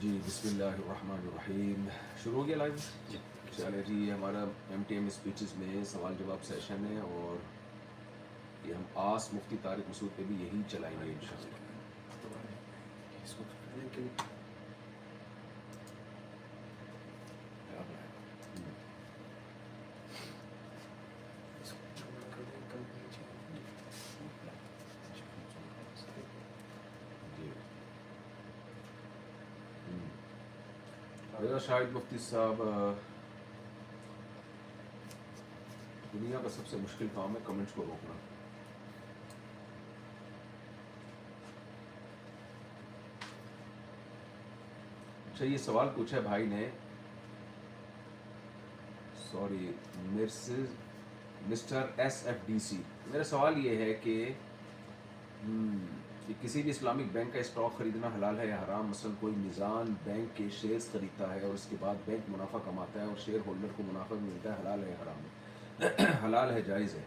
جی بسم اللہ الرحمن الرحیم. شروع ہو گیا لائیو؟ جی چلے جی، یہ ہمارا ایم ٹی ایم اسپیچز میں سوال جواب سیشن ہے، اور یہ ہم آس مفتی طارق مسعود پہ بھی یہی چلائیں گے انشاءاللہ. جی میرا شاہد مفتی صاحب، دنیا کا سب سے مشکل کام ہے کمنٹس کو روکنا. اچھا، یہ سوال پوچھا بھائی نے، sorry, mister S F D C. میرا سوال یہ ہے کہ کسی بھی اسلامک بینک کا اسٹاک خریدنا حلال ہے یا حرام؟ مثلا کوئی میزان بینک کے شیئرز خریدتا ہے اور اس کے بعد بینک منافع کماتا ہے اور شیئر ہولڈر کو منافع بھی ملتا ہے، حلال ہے یا حرام ہے؟ حلال ہے، جائز ہے.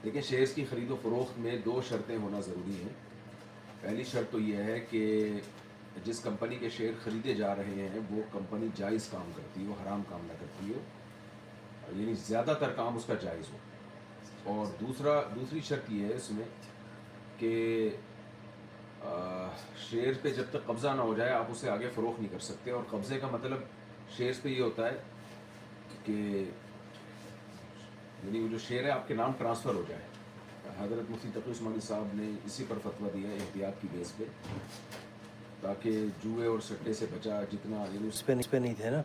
لیکن شیئرز کی خرید و فروخت میں دو شرطیں ہونا ضروری ہیں. پہلی شرط تو یہ ہے کہ جس کمپنی کے شیئر خریدے جا رہے ہیں وہ کمپنی جائز کام کرتی ہو، حرام کام نہ کرتی ہو، یعنی زیادہ تر کام اس کا جائز ہو. اور دوسری شرط یہ ہے اس میں کہ شیئر پہ جب تک قبضہ نہ ہو جائے آپ اسے آگے فروخت نہیں کر سکتے. اور قبضے کا مطلب شیئرز پہ یہ ہوتا ہے کہ یعنی وہ جو شیئر ہے آپ کے نام ٹرانسفر ہو جائے. حضرت مفتی تقی عثمانی صاحب نے اسی پر فتویٰ دیا ہے احتیاط کی بیس پہ، تاکہ جوئے اور سٹے سے بچا جتنا، یعنی اس پہ نہیں تھے نا،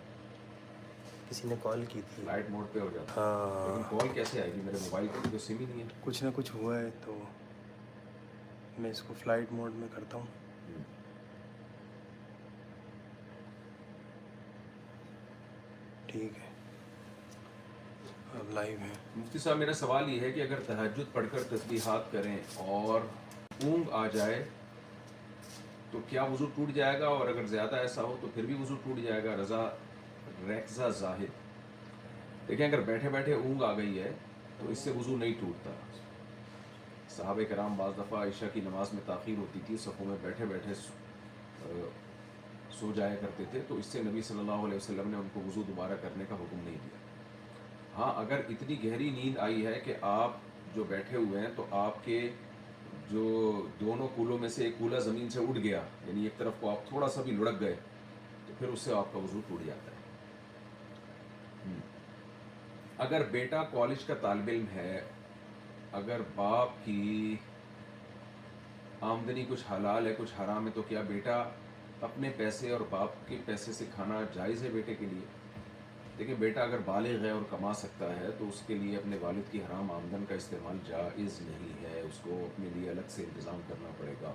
کسی نے کال کی تھی. فلائٹ موڈ پہ ہو جاتا ہے. ہاں، لیکن کال کیسے آئے گی؟ میرے موبائل پہ تو سم ہی نہیں ہے. کچھ نہ کچھ ہوا ہے تو میں اس کو فلائٹ موڈ میں کرتا ہوں. ٹھیک ہے، اب لائیو ہے. مفتی صاحب، میرا سوال یہ ہے کہ اگر تہجد پڑھ کر تسبیحات کریں اور اونگ آ جائے تو کیا وضو ٹوٹ جائے گا؟ اور اگر زیادہ ایسا ہو تو پھر بھی وضو ٹوٹ جائے گا؟ ریکزا زاہد. دیکھیں، اگر بیٹھے بیٹھے اونگ آ گئی ہے تو اس سے وضو نہیں ٹوٹتا. صحابہ کرام بعض دفعہ عشاء کی نماز میں تاخیر ہوتی تھی، صفوں میں بیٹھے بیٹھے سو جایا کرتے تھے، تو اس سے نبی صلی اللہ علیہ وسلم نے ان کو وضو دوبارہ کرنے کا حکم نہیں دیا. ہاں، اگر اتنی گہری نیند آئی ہے کہ آپ جو بیٹھے ہوئے ہیں تو آپ کے جو دونوں کولوں میں سے ایک کولا زمین سے اٹھ گیا، یعنی ایک طرف کو آپ تھوڑا سا بھی لڑک گئے، تو پھر اس سے آپ کا وضو ٹوٹ جاتا ہے. اگر بیٹا کالج کا طالب علم ہے، اگر باپ کی آمدنی کچھ حلال ہے کچھ حرام ہے، تو کیا بیٹا اپنے پیسے اور باپ کے پیسے سے کھانا جائز ہے بیٹے کے لیے؟ دیکھیں، بیٹا اگر بالغ ہے اور کما سکتا ہے تو اس کے لیے اپنے والد کی حرام آمدن کا استعمال جائز نہیں ہے، اس کو اپنے لیے الگ سے انتظام کرنا پڑے گا.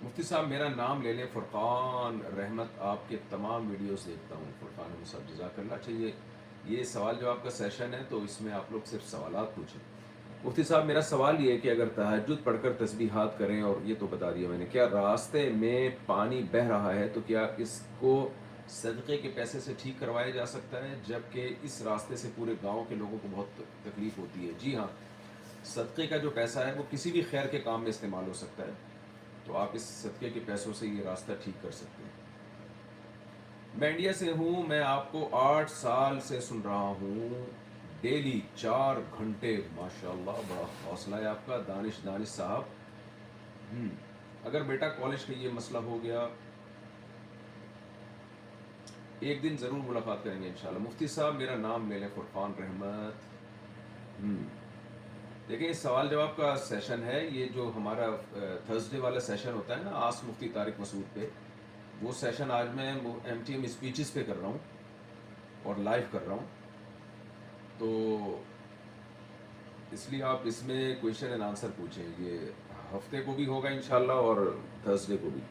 مفتی صاحب، میرا نام لے لیں، فرقان رحمت. آپ کے تمام ویڈیوز دیکھتا ہوں. فرقان احمد صاحب، جزاک اللہ. اچھا، یہ سوال جواب کا سیشن ہے تو اس میں آپ لوگ صرف سوالات پوچھیں. مفتی صاحب، میرا سوال یہ ہے کہ اگر تہجد پڑھ کر تسبیحات کریں، اور یہ تو بتا دیا میں نے، کیا راستے میں پانی بہہ رہا ہے تو کیا اس کو صدقے کے پیسے سے ٹھیک کروایا جا سکتا ہے، جبکہ اس راستے سے پورے گاؤں کے لوگوں کو بہت تکلیف ہوتی ہے؟ جی ہاں، صدقے کا جو پیسہ ہے وہ کسی بھی خیر کے کام میں استعمال ہو سکتا ہے، تو آپ اس صدقے کے پیسوں سے یہ راستہ ٹھیک کر سکتے ہیں. میں انڈیا سے ہوں، میں آپ کو 8 سال سے سن رہا ہوں، ڈیلی 4 گھنٹے. ماشاءاللہ، بڑا حوصلہ ہے آپ کا. دانش صاحب، اگر بیٹا کالج کا یہ مسئلہ ہو گیا، ایک دن ضرور ملاقات کریں گے انشاءاللہ. مفتی صاحب، میرا نام لے لیں، فرقان رحمت. دیکھیں، اس سوال جواب کا سیشن ہے، یہ جو ہمارا تھرسڈے والا سیشن ہوتا ہے نا آس مفتی طارق مسعود پہ، وہ سیشن آج میں ایم ٹی ایم اسپیچز پہ کر رہا ہوں اور لائیو کر رہا ہوں. تو اس لیے آپ اس میں کویشچن اینڈ آنسر پوچھیں. یہ ہفتے کو بھی ہوگا انشاءاللہ اور تھرسڈے کو بھی.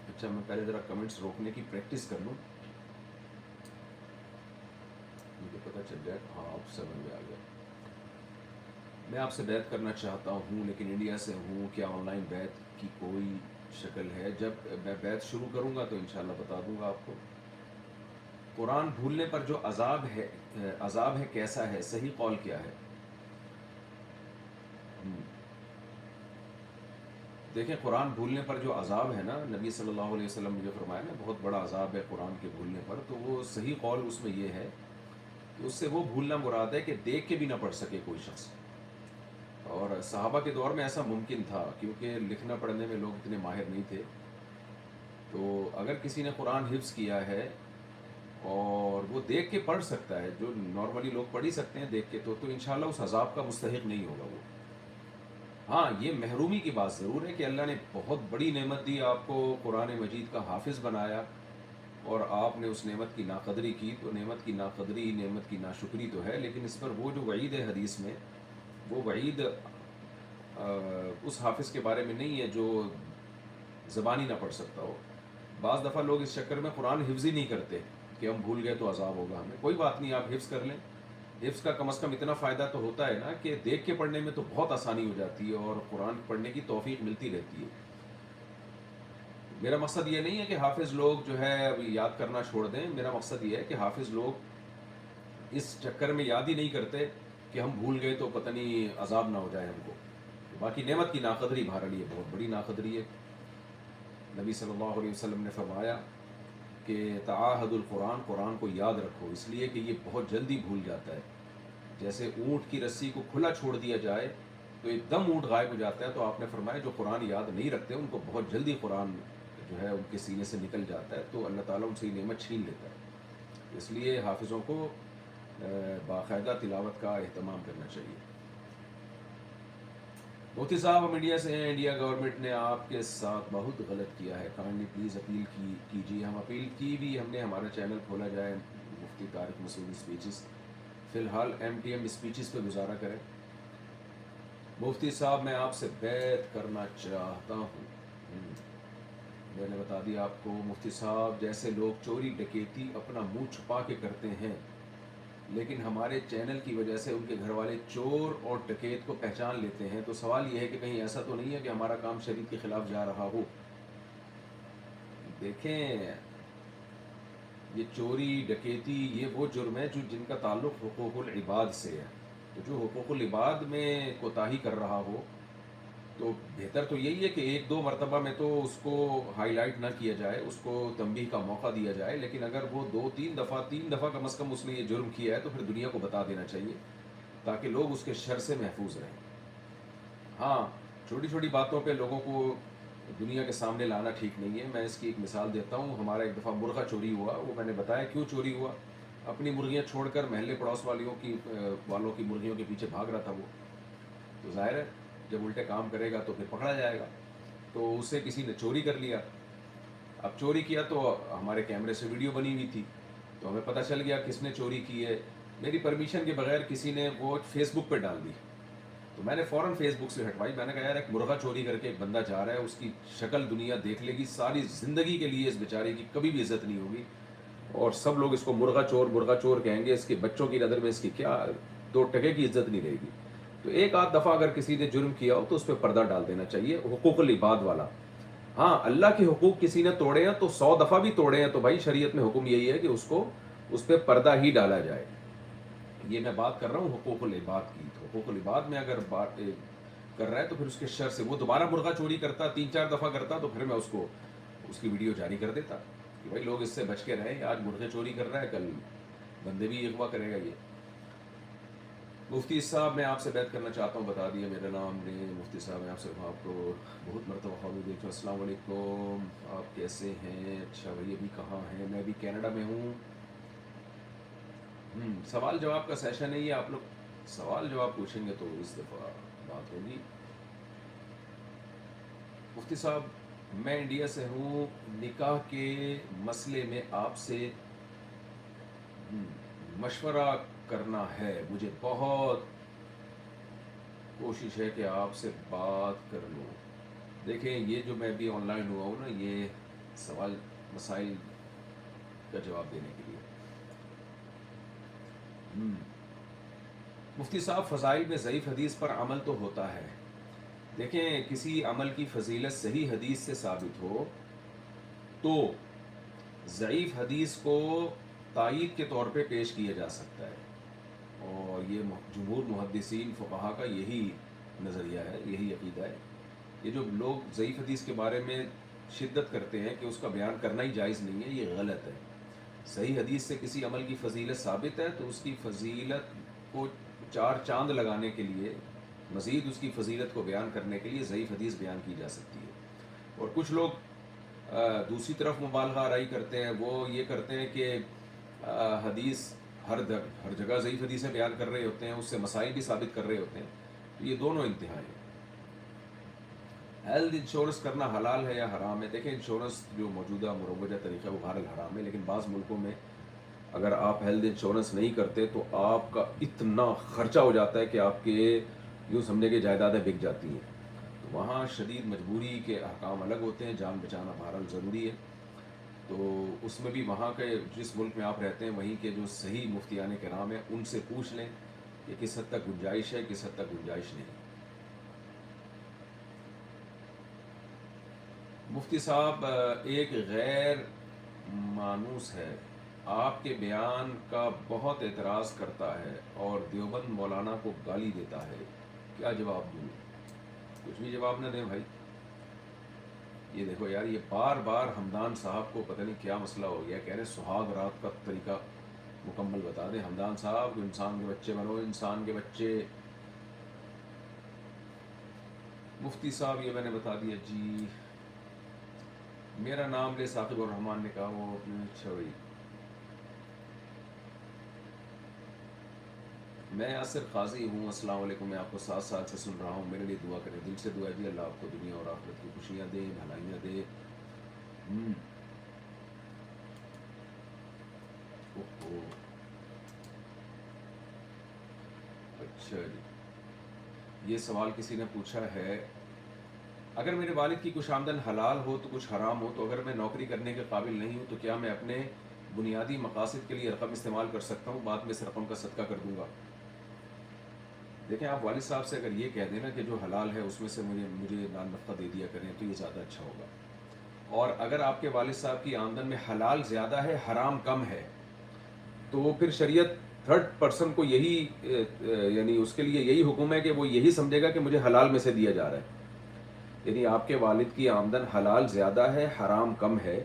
اچھا، میں پہلے ذرا کمنٹس روکنے کی پریکٹس کر لوں، مجھے پتہ چل جائے. ہاں، آپ سمجھ میں آ گیا. میں آپ سے بیعت کرنا چاہتا ہوں لیکن انڈیا سے ہوں، کیا آن لائن بیعت کی کوئی شکل ہے؟ جب میں بیعت شروع کروں گا تو انشاءاللہ بتا دوں گا آپ کو. قرآن بھولنے پر جو عذاب ہے کیسا ہے، صحیح قول کیا ہے؟ دیکھیں قرآن بھولنے پر جو عذاب ہے نا، نبی صلی اللہ علیہ وسلم نے جو فرمایا نا بہت بڑا عذاب ہے قرآن کے بھولنے پر، تو وہ صحیح قول اس میں یہ ہے کہ اس سے وہ بھولنا مراد ہے کہ دیکھ کے بھی نہ پڑھ سکے کوئی شخص. اور صحابہ کے دور میں ایسا ممکن تھا کیونکہ لکھنا پڑھنے میں لوگ اتنے ماہر نہیں تھے. تو اگر کسی نے قرآن حفظ کیا ہے اور وہ دیکھ کے پڑھ سکتا ہے، جو نارملی لوگ پڑھ ہی سکتے ہیں دیکھ کے، تو انشاءاللہ اس عذاب کا مستحق نہیں ہوگا وہ. ہاں یہ محرومی کی بات ضرور ہے کہ اللہ نے بہت بڑی نعمت دی آپ کو، قرآن مجید کا حافظ بنایا، اور آپ نے اس نعمت کی ناقدری کی. تو نعمت کی ناقدری، نعمت کی ناشکری تو ہے، لیکن اس پر وہ جو وعید ہے حدیث میں، وہ وعید اس حافظ کے بارے میں نہیں ہے جو زبانی نہ پڑھ سکتا ہو. بعض دفعہ لوگ اس چکر میں قرآن حفظ ہی نہیں کرتے کہ ہم بھول گئے تو عذاب ہوگا ہمیں. کوئی بات نہیں، آپ حفظ کر لیں. حفظ کا کم از کم اتنا فائدہ تو ہوتا ہے نا کہ دیکھ کے پڑھنے میں تو بہت آسانی ہو جاتی ہے اور قرآن پڑھنے کی توفیق ملتی رہتی ہے. میرا مقصد یہ نہیں ہے کہ حافظ لوگ جو ہے ابھی یاد کرنا چھوڑ دیں. میرا مقصد یہ ہے کہ حافظ لوگ اس چکر میں یاد ہی نہیں کرتے کہ ہم بھول گئے تو پتہ نہیں عذاب نہ ہو جائے ہم کو. باقی نعمت کی ناقدری بہرحال یہ بہت بڑی ناقدری ہے. نبی صلی اللہ علیہ وسلم نے فرمایا کہ تعاہد القرآن، قرآن کو یاد رکھو، اس لیے کہ یہ بہت جلدی بھول جاتا ہے. جیسے اونٹ کی رسی کو کھلا چھوڑ دیا جائے تو ایک دم اونٹ غائب ہو جاتا ہے. تو آپ نے فرمایا جو قرآن یاد نہیں رکھتے ان کو بہت جلدی قرآن جو ہے ان کے سینے سے نکل جاتا ہے. تو اللہ تعالیٰ ان سے یہ نعمت چھین لیتا ہے. اس لیے حافظوں کو باقاعدہ تلاوت کا اہتمام کرنا چاہیے. مفتی صاحب ہم انڈیا سے ہیں، انڈیا گورنمنٹ نے آپ کے ساتھ بہت غلط کیا ہے، کائنڈلی پلیز اپیل کیجیے. ہم اپیل کی بھی، ہم نے ہمارا چینل کھولا جائے مفتی طارق مسعود اسپیچز، فی الحال ایم ٹی ایم اسپیچز پہ گزارا کریں. مفتی صاحب میں آپ سے بیعت کرنا چاہتا ہوں. میں نے بتا دیا آپ کو مفتی صاحب، جیسے لوگ چوری ڈکیتی اپنا منہ چھپا کے کرتے ہیں، لیکن ہمارے چینل کی وجہ سے ان کے گھر والے چور اور ڈکیت کو پہچان لیتے ہیں، تو سوال یہ ہے کہ کہیں ایسا تو نہیں ہے کہ ہمارا کام شریعت کے خلاف جا رہا ہو. دیکھیں یہ چوری ڈکیتی یہ وہ جرم ہے جن کا تعلق حقوق العباد سے ہے. تو جو حقوق العباد میں کوتاہی کر رہا ہو تو بہتر تو یہی ہے کہ ایک دو مرتبہ میں تو اس کو ہائی لائٹ نہ کیا جائے، اس کو تنبیہ کا موقع دیا جائے. لیکن اگر وہ تین دفعہ کم از کم اس نے یہ جرم کیا ہے تو پھر دنیا کو بتا دینا چاہیے تاکہ لوگ اس کے شر سے محفوظ رہیں. ہاں چھوٹی چھوٹی باتوں پہ لوگوں کو دنیا کے سامنے لانا ٹھیک نہیں ہے. میں اس کی ایک مثال دیتا ہوں. ہمارا ایک دفعہ مرغہ چوری ہوا، وہ میں نے بتایا کیوں چوری ہوا. اپنی مرغیاں چھوڑ کر محلے پڑوس والوں کی مرغیوں کے پیچھے بھاگ رہا تھا وہ. تو ظاہر ہے جب الٹے کام کرے گا تو پھر پکڑا جائے گا. تو اسے کسی نے چوری کر لیا. اب چوری کیا تو ہمارے کیمرے سے ویڈیو بنی ہوئی تھی، تو ہمیں پتہ چل گیا کس نے چوری کی ہے. میری پرمیشن کے بغیر کسی نے وہ فیس بک پہ ڈال دی. تو میں نے فوراً فیس بک سے ہٹوائی. میں نے کہا یار ایک مرغہ چوری کر کے ایک بندہ جا رہا ہے، اس کی شکل دنیا دیکھ لے گی، ساری زندگی کے لیے اس بیچارے کی کبھی بھی عزت نہیں ہوگی، اور سب لوگ اس کو مرغہ چور کہیں گے. اس کے بچوں کی نظر میں اس کی کیا 2 ٹکے کی عزت نہیں رہے گی. تو ایک آدھ دفعہ اگر کسی نے جرم کیا ہو تو اس پہ پردہ ڈال دینا چاہیے، حقوق العباد والا. ہاں اللہ کے حقوق کسی نے توڑے ہیں تو 100 دفعہ بھی توڑے ہیں تو بھائی شریعت میں حکم یہی ہے کہ اس پہ پردہ ہی ڈالا جائے. یہ میں بات کر رہا ہوں حقوق العباد کی. تو حقوق العباد میں اگر بات کر رہا ہے تو پھر اس کے شر سے وہ دوبارہ مرغہ چوری کرتا 3-4 دفعہ کرتا تو پھر میں اس کی ویڈیو جاری کر دیتا کہ بھائی لوگ اس سے بچ کے رہیں. آج مرغے چوری کر رہا ہے، کل بندے بھی اغوا کرے گا. یہ مفتی صاحب میں آپ سے بیعت کرنا چاہتا ہوں. بتا دیا میرا نام نے مفتی صاحب. میں آپ کو بہت مرتبہ خواہ دیکھتا ہوں. السلام علیکم، آپ کیسے ہیں؟ اچھا بھائی ابھی کہاں ہیں؟ میں ابھی کینیڈا میں ہوں. سوال جواب کا سیشن ہے یہ. آپ لوگ سوال جواب پوچھیں گے تو اس دفعہ بات ہوگی. مفتی صاحب میں انڈیا سے ہوں، نکاح کے مسئلے میں آپ سے مشورہ کرنا ہے. مجھے بہت کوشش ہے کہ آپ سے بات کر لوں. دیکھیں یہ جو میں بھی آن لائن ہوا ہوں نا، یہ سوال مسائل کا جواب دینے کے لیے. مفتی صاحب فضائل میں ضعیف حدیث پر عمل تو ہوتا ہے. دیکھیں کسی عمل کی فضیلت صحیح حدیث سے ثابت ہو تو ضعیف حدیث کو تائید کے طور پہ پیش کیا جا سکتا ہے، اور یہ جمہور محدثین فقہا کا یہی نظریہ ہے، یہی عقیدہ ہے۔ یہ جو لوگ ضعیف حدیث کے بارے میں شدت کرتے ہیں کہ اس کا بیان کرنا ہی جائز نہیں ہے، یہ غلط ہے۔ صحیح حدیث سے کسی عمل کی فضیلت ثابت ہے تو اس کی فضیلت کو چار چاند لگانے کے لیے، مزید اس کی فضیلت کو بیان کرنے کے لیے ضعیف حدیث بیان کی جا سکتی ہے۔ اور کچھ لوگ دوسری طرف مبالغہ آرائی کرتے ہیں، وہ یہ کرتے ہیں کہ حدیث ہر جگہ ضعیف حدیثیں بیان کر رہے ہوتے ہیں، اس سے مسائل بھی ثابت کر رہے ہوتے ہیں، تو یہ دونوں انتہائی ہیں۔ ہیلتھ انشورنس کرنا حلال ہے یا حرام ہے؟ دیکھیں، انشورنس جو موجودہ مروجہ طریقہ ہے وہ بہرحال حرام ہے، لیکن بعض ملکوں میں اگر آپ ہیلتھ انشورنس نہیں کرتے تو آپ کا اتنا خرچہ ہو جاتا ہے کہ آپ کے یوں سمجھے کہ جائیدادیں بک جاتی ہیں، تو وہاں شدید مجبوری کے احکام الگ ہوتے ہیں، جان بچانا بہرحال ضروری ہے۔ تو اس میں بھی وہاں کے جس ملک میں آپ رہتے ہیں وہیں کے جو صحیح مفتیان کرام ہیں ان سے پوچھ لیں کہ کس حد تک گنجائش ہے، کس حد تک گنجائش نہیں۔ مفتی صاحب، ایک غیر مانوس ہے، آپ کے بیان کا بہت اعتراض کرتا ہے اور دیوبند مولانا کو گالی دیتا ہے، کیا جواب دوں؟ کچھ بھی جواب نہ دیں بھائی۔ یہ دیکھو یار، یہ بار بار ہمدان صاحب کو پتہ نہیں کیا مسئلہ ہو گیا، کہہ رہے سہاگ رات کا طریقہ مکمل بتا دیں۔ ہمدان صاحب، انسان کے بچے بنو، انسان کے بچے۔ مفتی صاحب، یہ میں نے بتا دیا جی۔ میرا نام لے ثاقب الرحمان نے کہا، وہ اپنے چھوئی۔ میں عاصر قاضی ہوں، السلام علیکم، میں آپ کو 7 سال سے سن رہا ہوں، میرے لیے دعا کریں، دل سے دعا جی، اللہ آپ کو دنیا اور آخرت کی خوشیاں دے، بھلائیاں دے۔ اوہو، اچھا جی، یہ سوال کسی نے پوچھا ہے، اگر میرے والد کی کچھ آمدن حلال ہو تو کچھ حرام ہو، تو اگر میں نوکری کرنے کے قابل نہیں ہوں تو کیا میں اپنے بنیادی مقاصد کے لیے رقم استعمال کر سکتا ہوں؟ بعد میں اس رقم کا صدقہ کر دوں گا۔ دیکھیں، آپ والد صاحب سے اگر یہ کہہ دیں نا کہ جو حلال ہے اس میں سے مجھے نان نفقہ دے دیا کریں تو یہ زیادہ اچھا ہوگا۔ اور اگر آپ کے والد صاحب کی آمدن میں حلال زیادہ ہے، حرام کم ہے، تو پھر شریعت تھرڈ پرسن کو یہی یعنی اس کے لیے یہی حکم ہے کہ وہ یہی سمجھے گا کہ مجھے حلال میں سے دیا جا رہا ہے۔ یعنی آپ کے والد کی آمدن حلال زیادہ ہے، حرام کم ہے،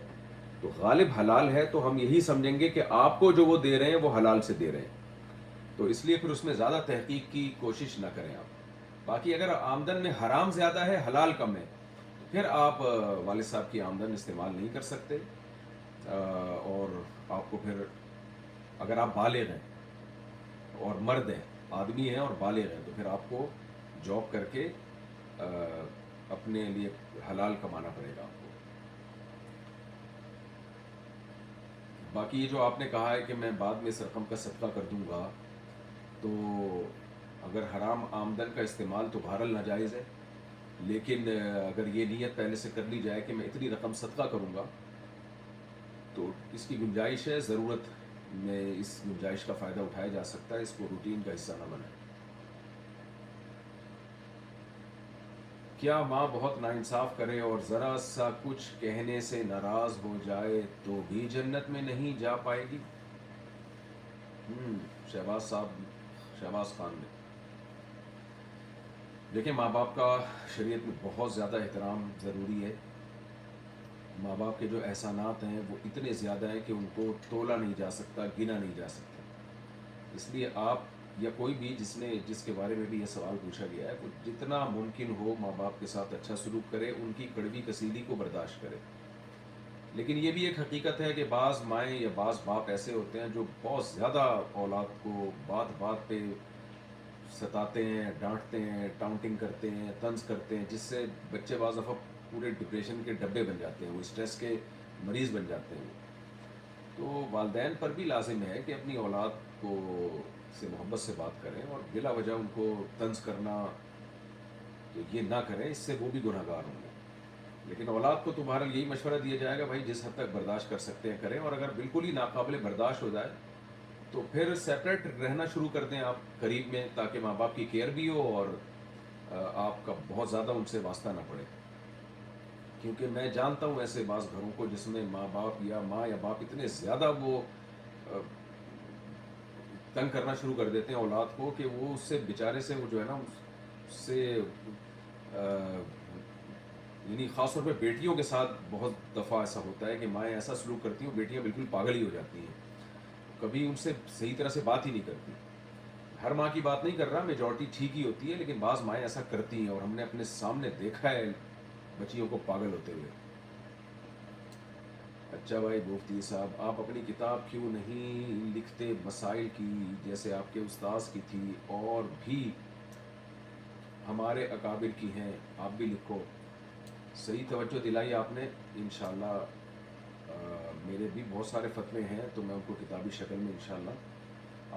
تو غالب حلال ہے، تو ہم یہی سمجھیں گے کہ آپ کو جو وہ دے رہے ہیں وہ حلال سے دے رہے ہیں، تو اس لیے پھر اس میں زیادہ تحقیق کی کوشش نہ کریں آپ۔ باقی اگر آمدن میں حرام زیادہ ہے، حلال کم ہے، تو پھر آپ والد صاحب کی آمدن استعمال نہیں کر سکتے، اور آپ کو پھر اگر آپ بالغ ہیں اور مرد ہیں، آدمی ہیں اور بالغ ہیں، تو پھر آپ کو جاب کر کے اپنے لیے حلال کمانا پڑے گا آپ کو۔ باقی یہ جو آپ نے کہا ہے کہ میں بعد میں اس رقم کا صدقہ کر دوں گا، تو اگر حرام آمدن کا استعمال تو بہرحال ناجائز ہے، لیکن اگر یہ نیت پہلے سے کر لی جائے کہ میں اتنی رقم صدقہ کروں گا تو اس کی گنجائش ہے، ضرورت میں اس گنجائش کا فائدہ اٹھایا جا سکتا ہے، اس کو روٹین کا حصہ نہ بنائیں۔ کیا ماں بہت ناانصاف کرے اور ذرا سا کچھ کہنے سے ناراض ہو جائے تو بھی جنت میں نہیں جا پائے گی؟ شہباز خان نے، دیکھیں، ماں باپ کا شریعت میں بہت زیادہ احترام ضروری ہے۔ ماں باپ کے جو احسانات ہیں وہ اتنے زیادہ ہیں کہ ان کو تولا نہیں جا سکتا، گنا نہیں جا سکتا۔ اس لیے آپ یا کوئی بھی جس کے بارے میں بھی یہ سوال پوچھا گیا ہے، وہ جتنا ممکن ہو ماں باپ کے ساتھ اچھا سلوک کرے، ان کی کڑوی کسیدی کو برداشت کرے۔ لیکن یہ بھی ایک حقیقت ہے کہ بعض مائیں یا بعض باپ ایسے ہوتے ہیں جو بہت زیادہ اولاد کو بات بات پہ ستاتے ہیں، ڈانٹتے ہیں، ٹاؤنٹنگ کرتے ہیں، طنز کرتے ہیں، جس سے بچے بعض دفعہ پورے ڈپریشن کے ڈبے بن جاتے ہیں، وہ اسٹریس کے مریض بن جاتے ہیں۔ تو والدین پر بھی لازم ہے کہ اپنی اولاد کو سے محبت سے بات کریں اور بلا وجہ ان کو طنز کرنا تو یہ نہ کریں، اس سے وہ بھی گناہ گار ہوں گے۔ لیکن اولاد کو تو بہرحال یہی مشورہ دیا جائے گا، بھائی جس حد تک برداشت کر سکتے ہیں کریں، اور اگر بالکل ہی ناقابل برداشت ہو جائے تو پھر سیپریٹ رہنا شروع کر دیں آپ قریب میں، تاکہ ماں باپ کی کیئر بھی ہو اور آپ کا بہت زیادہ ان سے واسطہ نہ پڑے۔ کیونکہ میں جانتا ہوں ایسے بعض گھروں کو جس میں ماں یا باپ اتنے زیادہ وہ تنگ کرنا شروع کر دیتے ہیں اولاد کو کہ وہ اس سے بیچارے سے وہ جو ہے نا اس سے یعنی خاص طور پہ بیٹیوں کے ساتھ بہت دفعہ ایسا ہوتا ہے کہ مائیں ایسا سلوک کرتی ہیں بیٹیاں بالکل پاگل ہی ہو جاتی ہیں, کبھی ان سے صحیح طرح سے بات ہی نہیں کرتی. ہر ماں کی بات نہیں کر رہا, میجورٹی ٹھیک ہی ہوتی ہے, لیکن بعض مائیں ایسا کرتی ہیں اور ہم نے اپنے سامنے دیکھا ہے بچیوں کو پاگل ہوتے ہوئے. اچھا بھائی مفتی صاحب, آپ اپنی کتاب کیوں نہیں لکھتے مسائل کی جیسے آپ کے استاذ کی تھی اور بھی ہمارے اکابر کی ہیں, آپ بھی لکھو. صحیح توجہ دلائی آپ نے, انشاءاللہ میرے بھی بہت سارے فتوے ہیں تو میں ان کو کتابی شکل میں انشاءاللہ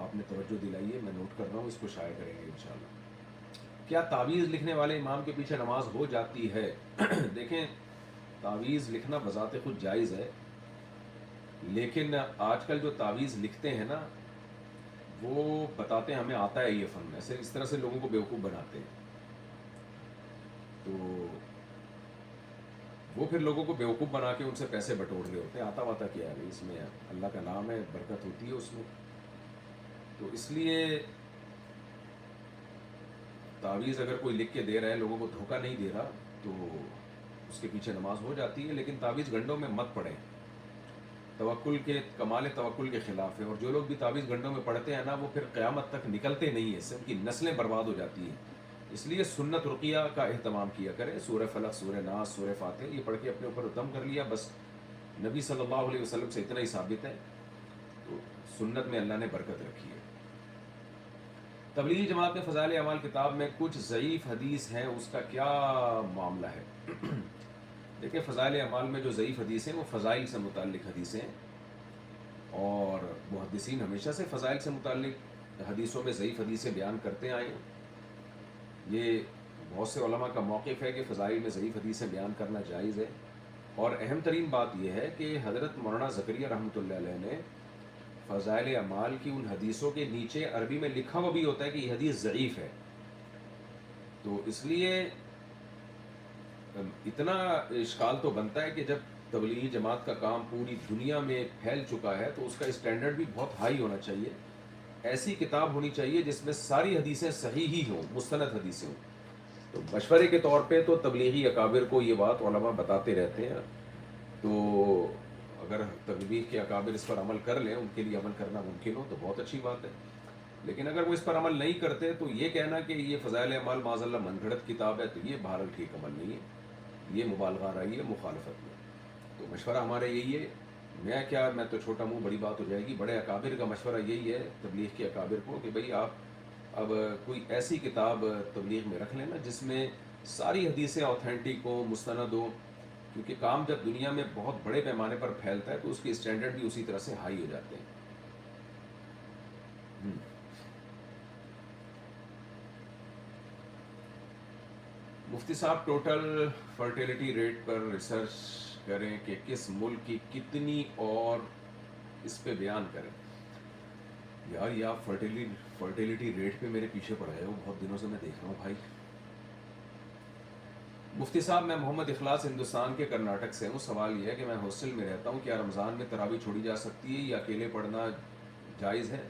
آپ نے توجہ دلائی ہے, میں نوٹ کر رہا ہوں, اس کو شائع کریں گے انشاءاللہ. کیا تعویذ لکھنے والے امام کے پیچھے نماز ہو جاتی ہے؟ دیکھیں تعویذ لکھنا بذات خود جائز ہے, لیکن آج کل جو تعویذ لکھتے ہیں نا وہ بتاتے ہیں ہمیں آتا ہے یہ فن, ایسے اس طرح سے لوگوں کو بیوقوف بناتے ہیں. تو وہ پھر لوگوں کو بیوقوف بنا کے ان سے پیسے بٹور رہے ہوتے ہیں. آتا واتا کیا ہے اس میں, اللہ کا نام ہے, برکت ہوتی ہے اس میں. تو اس لیے تعویذ اگر کوئی لکھ کے دے رہا ہے, لوگوں کو دھوکہ نہیں دے رہا, تو اس کے پیچھے نماز ہو جاتی ہے. لیکن تعویذ گنڈوں میں مت پڑیں, توکل کے کمال توکل کے خلاف ہے. اور جو لوگ بھی تعویذ گنڈوں میں پڑھتے ہیں نا وہ پھر قیامت تک نکلتے نہیں ہیں, اس سے ان کی نسلیں برباد ہو جاتی ہیں. اس لیے سنت رقیہ کا اہتمام کیا کریں, سورہ فلق, سورہ ناس, سورہ فاتح, یہ پڑھ کے اپنے اوپر دم کر لیا بس. نبی صلی اللہ علیہ وسلم سے اتنا ہی ثابت ہے, تو سنت میں اللہ نے برکت رکھی ہے. تبلیغی جماعت میں فضائل اعمال کتاب میں کچھ ضعیف حدیث ہیں, اس کا کیا معاملہ ہے؟ دیکھیں فضائل اعمال میں جو ضعیف حدیث ہیں وہ فضائل سے متعلق حدیثیں ہیں, اور محدثین ہمیشہ سے فضائل سے متعلق حدیثوں میں ضعیف حدیثیں بیان کرتے آئے ہیں. یہ بہت سے علماء کا موقف ہے کہ فضائل میں ضعیف حدیثیں بیان کرنا جائز ہے. اور اہم ترین بات یہ ہے کہ حضرت مولانا زکریا رحمۃ اللہ علیہ نے فضائل اعمال کی ان حدیثوں کے نیچے عربی میں لکھا ہوا بھی ہوتا ہے کہ یہ حدیث ضعیف ہے. تو اس لیے اتنا اشکال تو بنتا ہے کہ جب تبلیغی جماعت کا کام پوری دنیا میں پھیل چکا ہے تو اس کا اسٹینڈرڈ بھی بہت ہائی ہونا چاہیے. ایسی کتاب ہونی چاہیے جس میں ساری حدیثیں صحیح ہی ہوں, مستند حدیثیں ہوں. تو مشورے کے طور پہ تو تبلیغی اکابر کو یہ بات علماء بتاتے رہتے ہیں, تو اگر تبلیغ کے اکابر اس پر عمل کر لیں, ان کے لیے عمل کرنا ممکن ہو تو بہت اچھی بات ہے. لیکن اگر وہ اس پر عمل نہیں کرتے تو یہ کہنا کہ یہ فضائل اعمال معاذ اللہ من گھڑت کتاب ہے, تو یہ بہرحال ٹھیک عمل نہیں ہے, یہ مبالغہ رہی ہے مخالفت میں. تو مشورہ ہمارا یہی ہے, میں تو چھوٹا منہ بڑی بات ہو جائے گی, بڑے اکابر کا مشورہ یہی ہے تبلیغ کے اکابر کو کہ بھئی آپ اب کوئی ایسی کتاب تبلیغ میں رکھ لینا جس میں ساری حدیثیں اوتھینٹک ہوں, مستند ہوں, کیونکہ کام جب دنیا میں بہت بڑے پیمانے پر پھیلتا ہے تو اس کے اسٹینڈرڈ بھی اسی طرح سے ہائی ہو جاتے ہیں. مفتی صاحب ٹوٹل فرٹیلیٹی ریٹ پر ریسرچ کریں کہ کس ملک کی کتنی اور اس پہ بیان کریں. یار یہ آپ فرٹیلیٹی ریٹ پہ میرے پیچھے پڑ گئے ہو, بہت دنوں سے میں دیکھ رہا ہوں بھائی. مفتی صاحب میں محمد اخلاص ہندوستان کے کرناٹک سے ہوں. سوال یہ ہے کہ میں ہاسٹل میں رہتا ہوں, کیا رمضان میں تراویح چھوڑی جا سکتی ہے یا اکیلے پڑھنا جائز ہے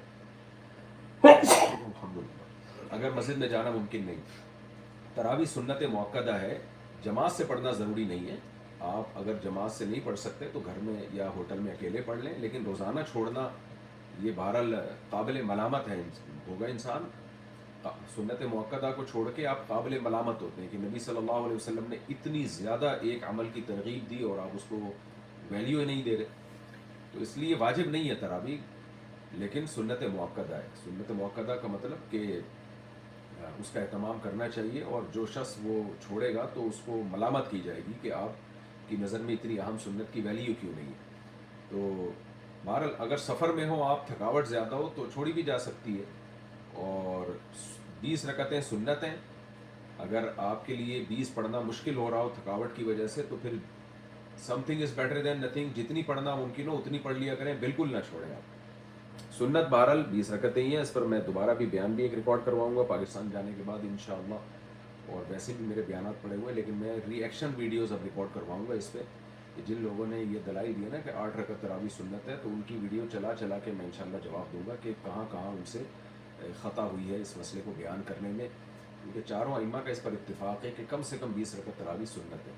اگر مسجد میں جانا ممکن نہیں؟ تراویح سنت موقدہ ہے, جماعت سے پڑھنا ضروری نہیں ہے. آپ اگر جماعت سے نہیں پڑھ سکتے تو گھر میں یا ہوٹل میں اکیلے پڑھ لیں, لیکن روزانہ چھوڑنا یہ بہرحال قابل ملامت ہے ہوگا انسان. سنت موقدہ کو چھوڑ کے آپ قابل ملامت ہوتے ہیں کہ نبی صلی اللہ علیہ وسلم نے اتنی زیادہ ایک عمل کی ترغیب دی اور آپ اس کو ویلیو ہی نہیں دے رہے. تو اس لیے واجب نہیں ہے تراویح, لیکن سنت موقدہ ہے. سنت موقدہ کا مطلب کہ اس کا اہتمام کرنا چاہیے, اور جو شخص وہ چھوڑے گا تو اس کو ملامت کی جائے گی کہ آپ کی نظر میں اتنی اہم سنت کی ویلیو کیوں نہیں ہے. تو بہرحال اگر سفر میں ہو, آپ تھکاوٹ زیادہ ہو تو چھوڑی بھی جا سکتی ہے. اور 20 رکعتیں سنت ہیں, اگر آپ کے لیے 20 پڑھنا مشکل ہو رہا ہو تھکاوٹ کی وجہ سے تو پھر some thing is better than nothing, جتنی پڑھنا ممکن ہو اتنی پڑھ لیا کریں, بالکل نہ چھوڑیں آپ. سنت بہرحال 20 رکعتیں ہی ہیں. اس پر میں دوبارہ بھی بیان بھی ایک ریکارڈ کرواؤں گا پاکستان جانے کے بعد انشاءاللہ, اور ویسے بھی میرے بیانات پڑے ہوئے, لیکن میں ری ایکشن ویڈیوز اب ریکارڈ کرواؤں گا اس پہ کہ جن لوگوں نے یہ دلائل دیا نا کہ 8 رکعت تراویح سنت ہے، تو ان کی ویڈیو چلا چلا کے میں انشاءاللہ جواب دوں گا کہ کہاں کہاں ان سے خطا ہوئی ہے اس مسئلے کو بیان کرنے میں، کیونکہ چاروں ائمہ کا اس پر اتفاق ہے کہ کم سے کم 20 رکعت تراویح سنت ہے،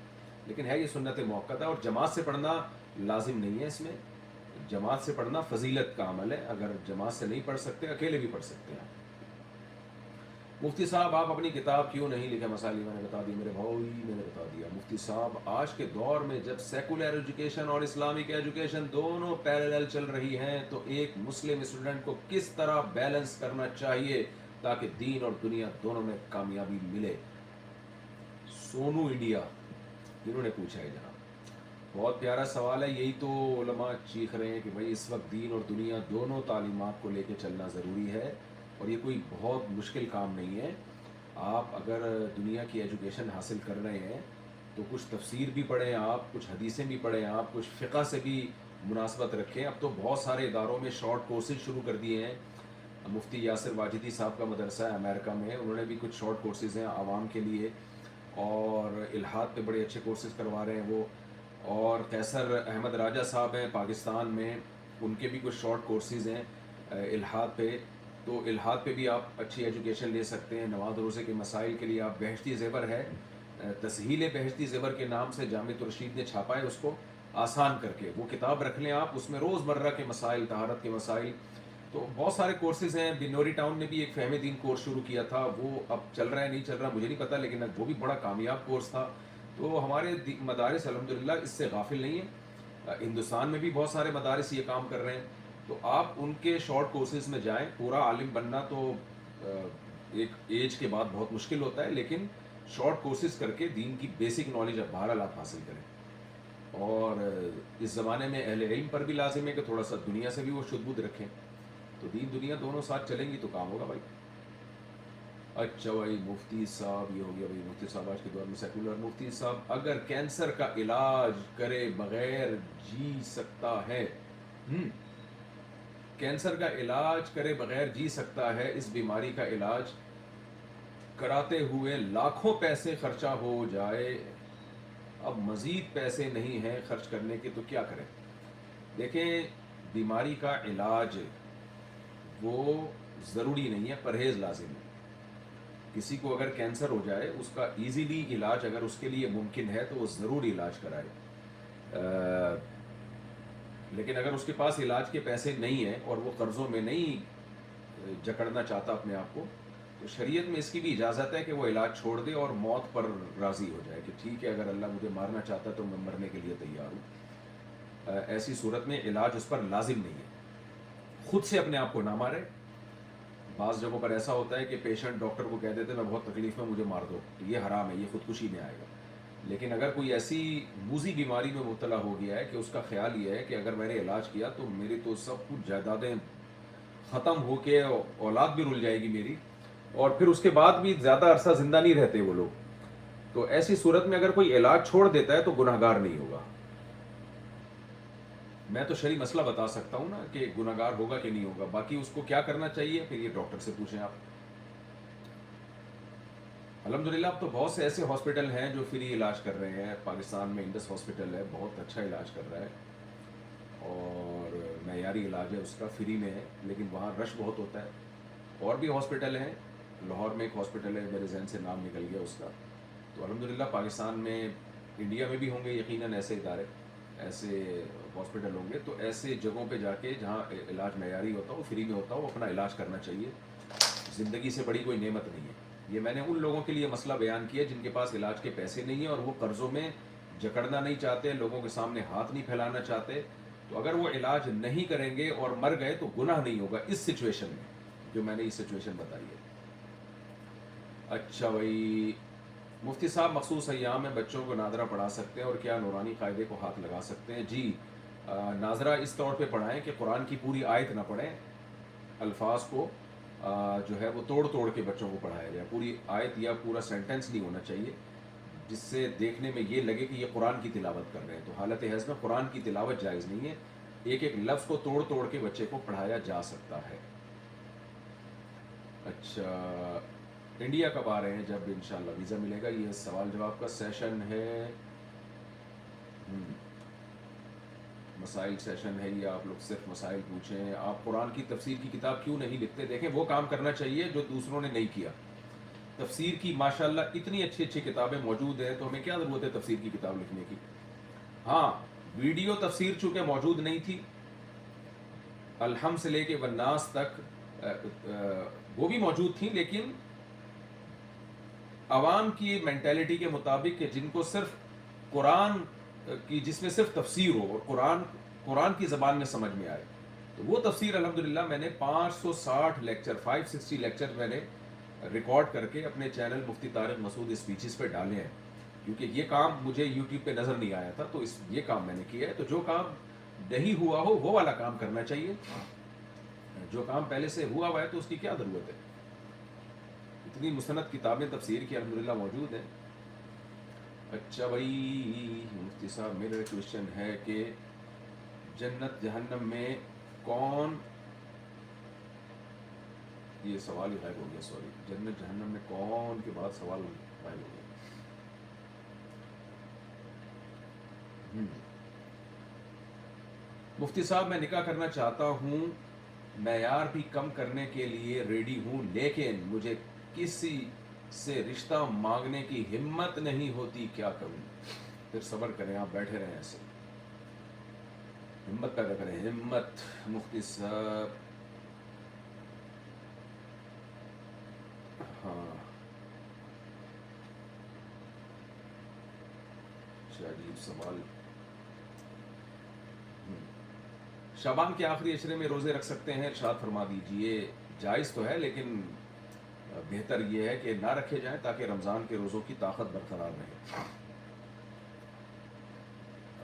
لیکن ہے یہ سنت موقتہ، اور جماعت سے پڑھنا لازم نہیں ہے، اس میں جماعت سے پڑھنا فضیلت کا عمل ہے، اگر جماعت سے نہیں پڑھ سکتے اکیلے بھی پڑھ سکتے ہیں۔ مفتی صاحب آپ اپنی کتاب کیوں نہیں لکھے؟ مسائل میں نے بتا دی میرے بھائی، میں نے بتا دیا مفتی صاحب، آج کے دور میں جب سیکولر ایجوکیشن اور اسلامک ایجوکیشن دونوں پیرالل چل رہی ہیں تو ایک مسلم اسٹوڈنٹ کو کس طرح بیلنس کرنا چاہیے تاکہ دین اور دنیا دونوں میں کامیابی ملے؟ سونو انڈیا انہوں نے پوچھا ہے جناب، بہت پیارا سوال ہے، یہی تو علماء چیخ رہے ہیں کہ بھائی اس وقت دین اور دنیا دونوں تعلیمات کو لے کے چلنا ضروری ہے، اور یہ کوئی بہت مشکل کام نہیں ہے۔ آپ اگر دنیا کی ایجوکیشن حاصل کر رہے ہیں تو کچھ تفسیر بھی پڑھیں آپ، کچھ حدیثیں بھی پڑھیں آپ، کچھ فقہ سے بھی مناسبت رکھیں۔ اب تو بہت سارے اداروں میں شارٹ کورسز شروع کر دیے ہیں، مفتی یاسر واجدی صاحب کا مدرسہ ہے امریکہ میں، انہوں نے بھی کچھ شارٹ کورسز ہیں عوام کے لیے، اور الہاد پہ بڑے اچھے کورسز کروا رہے ہیں وہ، اور قیصر احمد راجہ صاحب ہیں پاکستان میں، ان کے بھی کچھ شارٹ کورسز ہیں الہاد پہ، تو الہاد پہ بھی آپ اچھی ایجوکیشن لے سکتے ہیں۔ نماز روزے کے مسائل کے لیے آپ بہشتی زیور ہے، تسہیل بہشتی زیور کے نام سے جامع الرشید نے چھاپا ہے، اس کو آسان کر کے وہ کتاب رکھ لیں آپ، اس میں روز مرہ کے مسائل، طہارت کے مسائل، تو بہت سارے کورسز ہیں۔ بنوری ٹاؤن نے بھی ایک فہم دین کورس شروع کیا تھا، وہ اب چل رہا ہے نہیں چل رہا مجھے نہیں پتہ، لیکن وہ بھی بڑا کامیاب کورس تھا۔ تو ہمارے مدارس الحمدللہ اس سے غافل نہیں ہیں، ہندوستان میں بھی بہت سارے مدارس یہ کام کر رہے ہیں، تو آپ ان کے شارٹ کورسز میں جائیں۔ پورا عالم بننا تو ایک ایج کے بعد بہت مشکل ہوتا ہے، لیکن شارٹ کورسز کر کے دین کی بیسک نالج اب بہرحال آپ حاصل کریں، اور اس زمانے میں اہل علم پر بھی لازم ہے کہ تھوڑا سا دنیا سے بھی وہ شد بدھ رکھیں، تو دین دنیا دونوں ساتھ چلیں گی تو کام ہوگا بھائی۔ اچھا بھائی مفتی صاحب، یہ ہو گیا بھائی مفتی صاحب آج کے دور میں سیکولر۔ مفتی صاحب اگر کینسر کا علاج کرے بغیر جی سکتا ہے، کینسر کا علاج کرے بغیر جی سکتا ہے، اس بیماری کا علاج کراتے ہوئے لاکھوں پیسے خرچہ ہو جائے، اب مزید پیسے نہیں ہیں خرچ کرنے کے، تو کیا کریں؟ دیکھیں بیماری کا علاج وہ ضروری نہیں ہے، پرہیز لازم ہے۔ کسی کو اگر کینسر ہو جائے اس کا ایزیلی علاج اگر اس کے لیے ممکن ہے تو وہ ضرور علاج کرائے، لیکن اگر اس کے پاس علاج کے پیسے نہیں ہیں اور وہ قرضوں میں نہیں جکڑنا چاہتا اپنے آپ کو، تو شریعت میں اس کی بھی اجازت ہے کہ وہ علاج چھوڑ دے اور موت پر راضی ہو جائے کہ ٹھیک ہے اگر اللہ مجھے مارنا چاہتا ہے تو میں مرنے کے لیے تیار ہوں۔ ایسی صورت میں علاج اس پر لازم نہیں ہے، خود سے اپنے آپ کو نہ مارے۔ بعض جگہوں پر ایسا ہوتا ہے کہ پیشنٹ ڈاکٹر کو کہہ دیتے ہیں میں بہت تکلیف میں، مجھے مار دو، تو یہ حرام ہے، یہ خودکشی میں آئے گا۔ لیکن اگر کوئی ایسی موذی بیماری میں مبتلا ہو گیا ہے کہ اس کا خیال یہ ہے کہ اگر میں نے علاج کیا تو میری تو سب کچھ جائیدادیں ختم ہو کے اولاد بھی رل جائے گی میری، اور پھر اس کے بعد بھی زیادہ عرصہ زندہ نہیں رہتے وہ لوگ، تو ایسی صورت میں اگر کوئی علاج چھوڑ دیتا ہے تو گناہ گار نہیں ہوگا۔ میں تو شرعی مسئلہ بتا سکتا ہوں نا کہ گناہ گار ہوگا کہ نہیں ہوگا، باقی اس کو کیا کرنا چاہیے پھر یہ ڈاکٹر سے پوچھیں آپ۔ الحمدللہ اب تو بہت سے ایسے ہاسپٹل ہیں جو فری علاج کر رہے ہیں، پاکستان میں انڈس ہاسپٹل ہے بہت اچھا علاج کر رہا ہے اور معیاری علاج ہے اس کا، فری میں ہے، لیکن وہاں رش بہت ہوتا ہے۔ اور بھی ہاسپٹل ہیں، لاہور میں ایک ہاسپٹل ہے میرے ذہن سے نام نکل گیا اس کا، تو الحمدللہ پاکستان میں، انڈیا میں بھی ہوں گے یقیناً ایسے ادارے، ایسے ہاسپٹل ہوں گے، تو ایسے جگہوں پہ جا کے جہاں علاج معیاری ہوتا ہو، فری میں ہوتا ہو، اپنا علاج کرنا چاہیے۔ زندگی سے بڑی کوئی نعمت نہیں ہے یہ۔ میں نے ان لوگوں کے لیے مسئلہ بیان کیا جن کے پاس علاج کے پیسے نہیں ہیں اور وہ قرضوں میں جکڑنا نہیں چاہتے، لوگوں کے سامنے ہاتھ نہیں پھیلانا چاہتے، تو اگر وہ علاج نہیں کریں گے اور مر گئے تو گناہ نہیں ہوگا اس سچویشن میں جو میں نے یہ سچویشن بتائی ہے۔ اچھا بھائی مفتی صاحب مخصوص ایام میں بچوں کو ناظرہ پڑھا سکتے ہیں اور کیا نورانی قاعدے کو ہاتھ لگا سکتے ہیں؟ جی، ناظرہ اس طور پہ پڑھائیں کہ قرآن کی پوری آیت نہ پڑھیں، الفاظ کو جو ہے وہ توڑ توڑ کے بچوں کو پڑھایا جائے، پوری آیت یا پورا سینٹنس نہیں ہونا چاہیے جس سے دیکھنے میں یہ لگے کہ یہ قرآن کی تلاوت کر رہے ہیں، تو حالت حیض میں قرآن کی تلاوت جائز نہیں ہے، ایک ایک لفظ کو توڑ توڑ کے بچے کو پڑھایا جا سکتا ہے۔ اچھا انڈیا کب آ رہے ہیں؟ جب انشاءاللہ ویزا ملے گا۔ یہ سوال جواب کا سیشن ہے۔ مسائل سیشن ہے یا آپ لوگ صرف مسائل پوچھیں. آپ قرآن کی تفسیر کی کتاب کیوں نہیں لکھتے؟ دیکھیں وہ کام کرنا چاہیے جو دوسروں نے نہیں کیا. تفسیر کی ماشاءاللہ اتنی اچھی اچھی کتابیں موجود ہیں تو ہمیں کیا ضرورت ہے تفسیر کی کتاب لکھنے کی. ہاں ویڈیو تفسیر چونکہ موجود نہیں تھی، الحم سے لے کے والناس تک وہ بھی موجود تھیں، لیکن عوام کی مینٹیلٹی کے مطابق کہ جن کو صرف قرآن کی، جس میں صرف تفسیر ہو اور قرآن کی زبان میں سمجھ میں آئے، تو وہ تفسیر الحمدللہ میں نے 560 لیکچر 560 لیکچر میں نے ریکارڈ کر کے اپنے چینل مفتی طارق مسعود اسپیچز پہ ڈالے ہیں، کیونکہ یہ کام مجھے یوٹیوب پہ نظر نہیں آیا تھا، تو یہ کام میں نے کیا ہے. تو جو کام نہیں ہوا ہو وہ والا کام کرنا چاہیے. جو کام پہلے سے ہوا ہوا ہے تو اس کی کیا ضرورت ہے. اتنی مستند کتابیں تفسیر کی الحمدللہ موجود ہیں. اچھا بھائی مفتی صاحب میرا کوشچن ہے کہ جنت جہنم میں کون، یہ سوال ہی غائب ہو گیا، سوری. جنت جہنم میں کون کے بعد سوال غائب ہو گیا. مفتی صاحب میں نکاح کرنا چاہتا ہوں، معیار بھی کم کرنے کے لیے ریڈی ہوں، لیکن مجھے کسی سے رشتہ مانگنے کی ہمت نہیں ہوتی، کیا کروں؟ پھر صبر کریں، آپ بیٹھے رہیں ایسے، ہمت پیدا کریں، ہمت. مفتی صاحب ہاں عجیب سوال. شعبان کے آخری عشرے میں روزے رکھ سکتے ہیں؟ ارشاد فرما دیجئے. جائز تو ہے لیکن بہتر یہ ہے کہ نہ رکھے جائیں تاکہ رمضان کے روزوں کی طاقت برقرار رہے.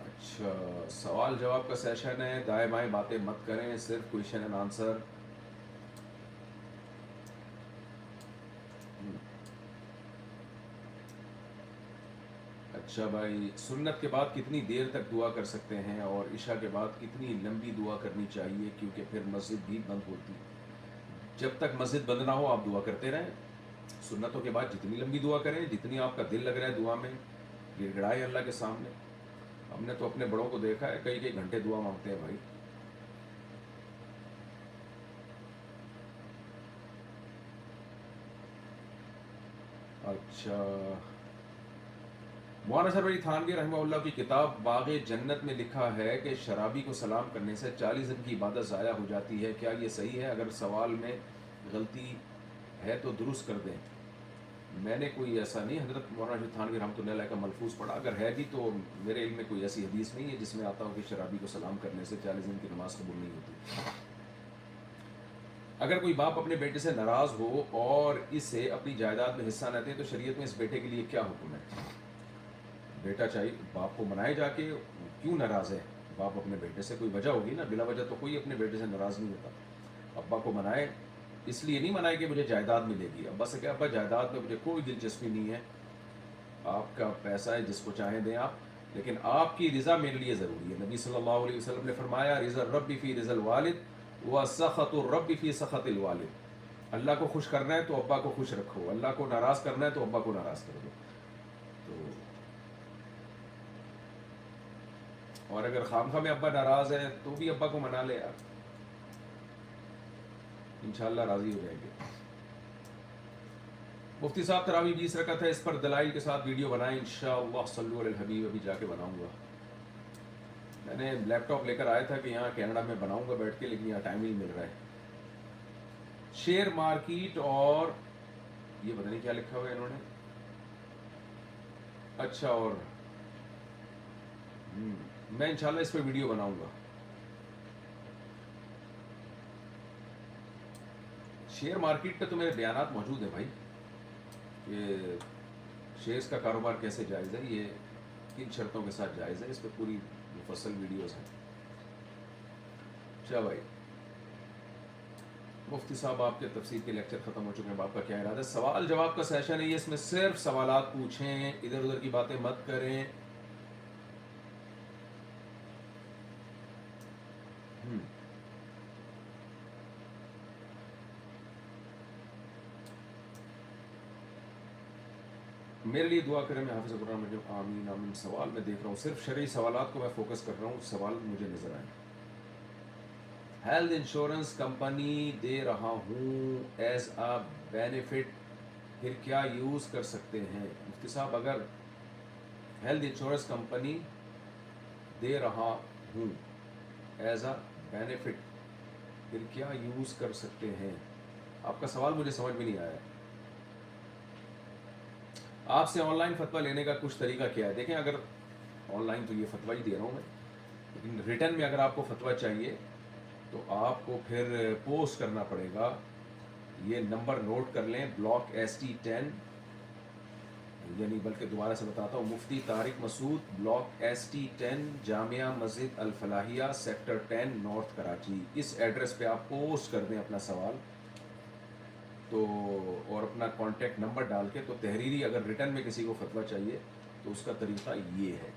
اچھا سوال جواب کا سیشن ہے، دائیں بائیں باتیں مت کریں، صرف کویشچن اینڈ آنسر. اچھا بھائی، سنت کے بعد کتنی دیر تک دعا کر سکتے ہیں اور عشاء کے بعد کتنی لمبی دعا کرنی چاہیے کیونکہ پھر مسجد بھی بند ہوتی؟ جب تک مسجد بند نہ ہو آپ دعا کرتے رہیں. سنتوں کے بعد جتنی لمبی دعا کریں، جتنی آپ کا دل لگ رہا ہے دعا میں، گڑ گڑائیں اللہ کے سامنے. ہم نے تو اپنے بڑوں کو دیکھا ہے کئی کئی گھنٹے دعا مانگتے ہیں بھائی. اچھا مولانا سر علی تھانوی رحمہ اللہ کی کتاب باغ جنت میں لکھا ہے کہ شرابی کو سلام کرنے سے 40 دن کی عبادت ضائع ہو جاتی ہے، کیا یہ صحیح ہے؟ اگر سوال میں غلطی ہے تو درست کر دیں. میں نے کوئی ایسا نہیں حضرت مولانا تھانوی رحمۃ اللہ علیہ کا ملفوظ پڑھا، اگر ہے بھی تو میرے علم میں کوئی ایسی حدیث نہیں ہے جس میں آتا ہو کہ شرابی کو سلام کرنے سے 40 دن کی نماز قبول نہیں ہوتی. اگر کوئی باپ اپنے بیٹے سے ناراض ہو اور اسے اپنی جائیداد میں حصہ نہ دے تو شریعت میں اس بیٹے کے لیے کیا حکم ہے؟ بیٹا چاہیے باپ کو منائے جا کے، کیوں ناراض ہے باپ اپنے بیٹے سے؟ کوئی وجہ ہوگی نا، بلا وجہ تو کوئی اپنے بیٹے سے ناراض نہیں ہوتا. ابا کو منائے، اس لیے نہیں منائے کہ مجھے جائیداد ملے گی. ابا سے کہ ابا جائیداد میں مجھے کوئی دلچسپی نہیں ہے، آپ کا پیسہ ہے جس کو چاہیں دیں آپ، لیکن آپ کی رضا میرے لیے ضروری ہے. نبی صلی اللہ علیہ وسلم نے فرمایا رضا الرب فی رضا الوالد و سخط الرب فی سخط الوالد. اللہ کو خوش کرنا ہے تو ابا کو خوش رکھو، اللہ کو ناراض کرنا ہے تو ابا کو ناراض کر دو. تو اور اگر خامخواہ میں ابا ناراض ہے تو بھی ابا کو منا لے یار، انشاءاللہ راضی ہو جائیں گے. مفتی صاحب تراویح 20 رکعت ہے، اس پر دلائل کے ساتھ ویڈیو بنائیں انشاءاللہ. صلو علی الحبیب. ابھی جا کے بناؤں گا. میں نے لیپ ٹاپ لے کر آیا تھا کہ یہاں کینیڈا میں بناؤں گا بیٹھ کے، لیکن یہاں ٹائم نہیں مل رہا ہے. شیئر مارکیٹ اور یہ پتہ نہیں کیا لکھا ہوا ہے انہوں نے. اچھا اور میں انشاءاللہ اس پہ ویڈیو بناؤں گا. شیئر مارکیٹ پہ تو میرے بیانات موجود ہیں بھائی کہ شیئرز کا کاروبار کیسے جائز ہے، یہ کن شرطوں کے ساتھ جائز ہے، اس پہ پوری مفصل ویڈیوز ہیں. اچھا بھائی مفتی صاحب آپ کے تفسیر کے لیکچر ختم ہو چکے ہیں، آپ کا کیا ارادہ ہے؟ سوال جواب کا سیشن ہے یہ، اس میں صرف سوالات پوچھیں، ادھر ادھر کی باتیں مت کریں. میرے لیے دعا کریں، میں حافظ قرآن مجید، آمین آمین۔ سوال میں دیکھ رہا ہوں، صرف شرعی سوالات کو میں فوکس کر رہا ہوں، سوال مجھے نظر آئے۔ ہیلتھ انشورنس کمپنی دے رہا ہوں ایز اے بینیفٹ، پھر کیا یوز کر سکتے ہیں؟ مفتی صاحب اگر ہیلتھ انشورنس کمپنی دے رہا ہوں ایز اے بینیفٹ، پھر کیا یوز کر سکتے ہیں؟ آپ کا سوال مجھے سمجھ میں نہیں آیا۔ آپ سے آن لائن فتویٰ لینے کا کچھ طریقہ کیا ہے؟ دیکھیں، اگر آن لائن تو یہ فتویٰ ہی دے رہا ہوں میں، لیکن ریٹن میں اگر آپ کو فتویٰ چاہیے تو آپ کو پھر پوسٹ کرنا پڑے گا۔ یہ نمبر نوٹ کر لیں، بلاک ST10، یعنی بلکہ دوبارہ سے بتاتا ہوں، مفتی طارق مسعود، بلاک ST10، جامعہ مسجد الفلاحیہ، سیکٹر 10، نارتھ کراچی۔ اس ایڈریس پہ آپ پوسٹ کر دیں اپنا سوال تو، اور اپنا کانٹیکٹ نمبر ڈال کے، تو تحریری اگر ریٹن میں کسی کو فتویٰ چاہیے تو اس کا طریقہ یہ ہے۔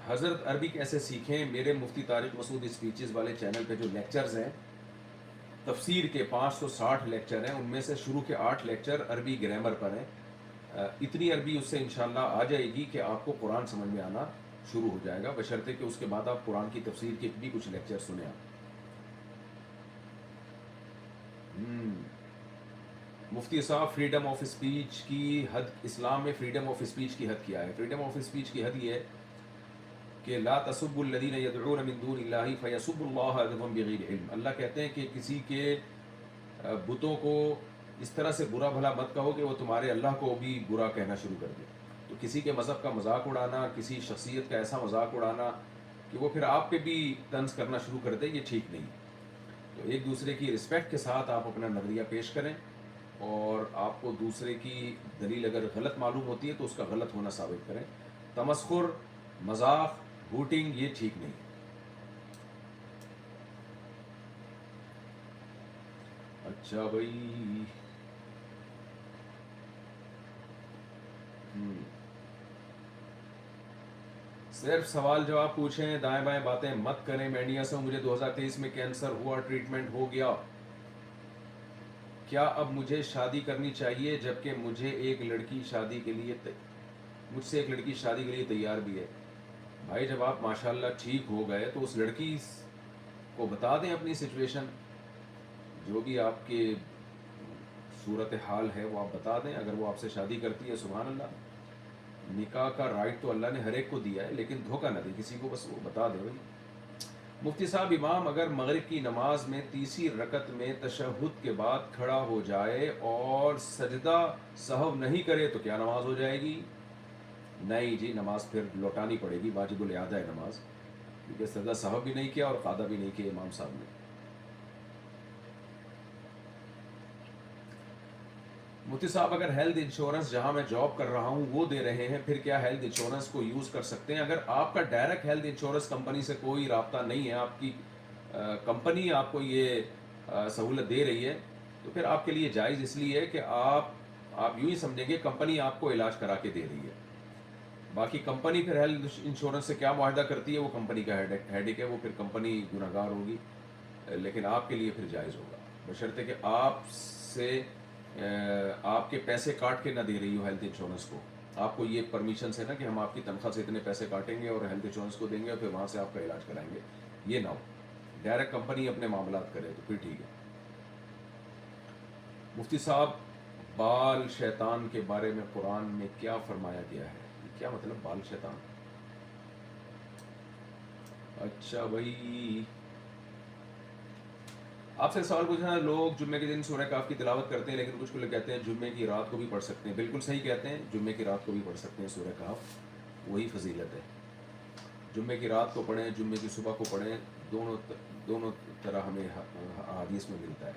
حضرت عربی کیسے سیکھیں؟ میرے مفتی طارق مسعود اسپیچز والے چینل پہ جو لیکچرز ہیں تفسیر کے، 560 لیکچر ہیں، ان میں سے شروع کے 8 لیکچر عربی گرامر پر ہیں۔ اتنی عربی اس سے انشاءاللہ آ جائے گی کہ آپ کو قرآن سمجھ میں آنا شروع ہو جائے گا، بشرطے کہ اس کے بعد آپ قرآن کی تفسیر کے بھی کچھ لیکچر سنیں آپ۔ مفتی صاحب، فریڈم آف اسپیچ کی حد اسلام میں، فریڈم آف اسپیچ کی حد کیا ہے؟ فریڈم آف اسپیچ کی حد یہ ہے کہ لا تسبوا الذین یدعون من دون اللہ فیسبوا اللہ عدوا بغیر علم۔ اللہ کہتے ہیں کہ کسی کے بتوں کو اس طرح سے برا بھلا مت کہو کہ وہ تمہارے اللہ کو بھی برا کہنا شروع کر دے۔ تو کسی کے مذہب کا مذاق اڑانا، کسی شخصیت کا ایسا مذاق اڑانا کہ وہ پھر آپ پہ بھی طنز کرنا شروع کر دے، یہ ٹھیک نہیں۔ تو ایک دوسرے کی رسپیکٹ کے ساتھ آپ اپنا نظریہ پیش کریں، اور آپ کو دوسرے کی دلیل اگر غلط معلوم ہوتی ہے تو اس کا غلط ہونا ثابت کریں۔ تمسخر، مذاق، ہوٹنگ، یہ ٹھیک نہیں۔ اچھا بھائی، صرف سوال جواب پوچھیں، دائیں بائیں باتیں مت کریں۔ میں انڈیا سے ہوں، مجھے 2023 میں کینسر ہوا، ٹریٹمنٹ ہو گیا، کیا اب مجھے شادی کرنی چاہیے جبکہ مجھے ایک لڑکی شادی کے لیے مجھ سے ایک لڑکی شادی کے لیے تیار بھی ہے؟ بھائی جب آپ ماشاءاللہ ٹھیک ہو گئے تو اس لڑکی کو بتا دیں اپنی سچویشن، جو بھی آپ کی صورت حال ہے وہ آپ بتا دیں۔ اگر وہ آپ سے شادی کرتی ہے، سبحان اللہ، نکاح کا رائٹ تو اللہ نے ہر ایک کو دیا ہے، لیکن دھوکہ نہ دے کسی کو، بس وہ بتا دے بھائی۔ مفتی صاحب، امام اگر مغرب کی نماز میں تیسری رکعت میں تشہد کے بعد کھڑا ہو جائے اور سجدہ سہو نہیں کرے تو کیا نماز ہو جائے گی؟ نہیں جی، نماز پھر لوٹانی پڑے گی، واجب الادا ہے نماز، کیونکہ سجدہ سہو بھی نہیں کیا اور قادہ بھی نہیں کیا امام صاحب نے۔ مفتی صاحب، اگر ہیلتھ انشورنس جہاں میں جاب کر رہا ہوں وہ دے رہے ہیں، پھر کیا ہیلتھ انشورنس کو یوز کر سکتے ہیں؟ اگر آپ کا ڈائریکٹ ہیلتھ انشورنس کمپنی سے کوئی رابطہ نہیں ہے، آپ کی کمپنی آپ کو یہ سہولت دے رہی ہے، تو پھر آپ کے لیے جائز اس لیے ہے کہ آپ یوں ہی سمجھیں گے کمپنی آپ کو علاج کرا کے دے رہی ہے۔ باقی کمپنی پھر ہیلتھ انشورنس سے کیا معاہدہ کرتی ہے وہ کمپنی کا ہیڈک ہے، وہ پھر کمپنی گنہگار ہوگی، لیکن آپ کے لیے پھر جائز ہوگا، بشرطے کہ آپ سے آپ کے پیسے کاٹ کے نہ دے رہی ہو ہیلتھ انشورنس کو۔ آپ کو یہ پرمیشن سے نا کہ ہم آپ کی تنخواہ سے اتنے پیسے کاٹیں گے اور ہیلتھ انشورنس کو دیں گے اور پھر وہاں سے آپ کا علاج کرائیں گے، یہ نہ ہو۔ ڈائریکٹ کمپنی اپنے معاملات کرے تو پھر ٹھیک ہے۔ مفتی صاحب، بال شیطان کے بارے میں قرآن میں کیا فرمایا گیا ہے؟ کیا مطلب بال شیطان؟ اچھا بھائی، آپ سے سوال پوچھنا ہے، لوگ جمعے کے دن سورہ کہف کی تلاوت کرتے ہیں، لیکن کچھ لوگ کہتے ہیں جمعے کی رات کو بھی پڑھ سکتے ہیں۔ بالکل صحیح کہتے ہیں، جمعے کی رات کو بھی پڑھ سکتے ہیں سورہ کہف، وہی فضیلت ہے۔ جمعے کی رات کو پڑھیں، جمعے کی صبح کو پڑھیں، دونوں طرح ہمیں حدیث میں ملتا ہے۔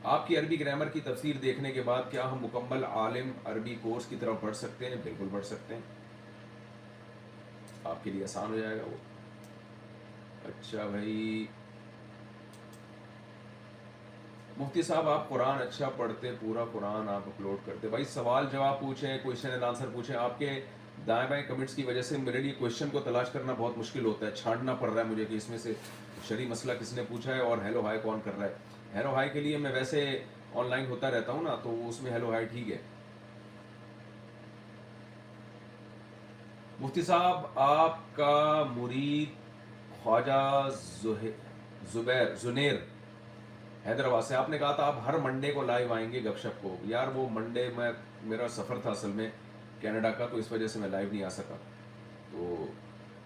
آپ کی عربی گرامر کی تفسیر دیکھنے کے بعد کیا ہم مکمل عالم عربی کورس کی طرف بڑھ سکتے ہیں؟ بالکل بڑھ سکتے ہیں، آپ کے لیے آسان ہو جائے گا وہ۔ اچھا بھائی، مفتی صاحب آپ قرآن اچھا پڑھتے، پورا قرآن آپ اپلوڈ کرتے۔ بھائی سوال جواب پوچھیں، کویشچن اینڈ آنسر پوچھیں۔ آپ کے دائیں بائیں کمنٹس کی وجہ سے میرے لیے کویشچن کو تلاش کرنا بہت مشکل ہوتا ہے، چھانٹنا پڑ رہا ہے مجھے کہ اس میں سے شرعی مسئلہ کس نے پوچھا ہے اور ہیلو ہائے کون کر رہا ہے۔ ہیلو ہائی کے لیے میں ویسے آن لائن ہوتا رہتا ہوں نا، تو اس میں ہیلو ہائی ٹھیک ہے. مفتی صاحب آپ کا مرید خواجہ زنیر حیدرآباد سے، آپ نے کہا تھا آپ ہر منڈے کو لائیو آئیں گے گپ شپ کو. یار وہ منڈے میرا سفر تھا اصل میں کینیڈا کا، تو اس وجہ سے میں لائیو نہیں آ سکا، تو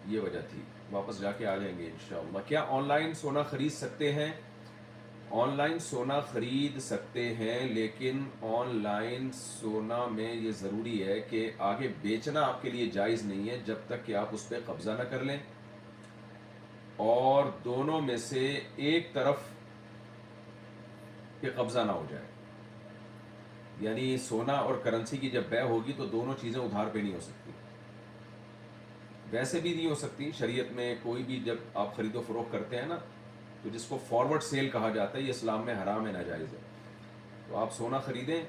یہ وجہ تھی. واپس جا کے آ جائیں گے انشاءاللہ. کیا آن لائن سونا خرید سکتے ہیں؟ آن لائن سونا خرید سکتے ہیں، لیکن آن لائن سونا میں یہ ضروری ہے کہ آگے بیچنا آپ کے لیے جائز نہیں ہے جب تک کہ آپ اس پہ قبضہ نہ کر لیں اور دونوں میں سے ایک طرف پہ قبضہ نہ ہو جائے. یعنی سونا اور کرنسی کی جب بیع ہوگی تو دونوں چیزیں ادھار پہ نہیں ہو سکتی، ویسے بھی نہیں ہو سکتی. شریعت میں کوئی بھی جب آپ خرید و فروخت کرتے ہیں نا، تو جس کو فارورڈ سیل کہا جاتا ہے، یہ اسلام میں حرام ہے، ناجائز ہے. تو آپ سونا خریدیں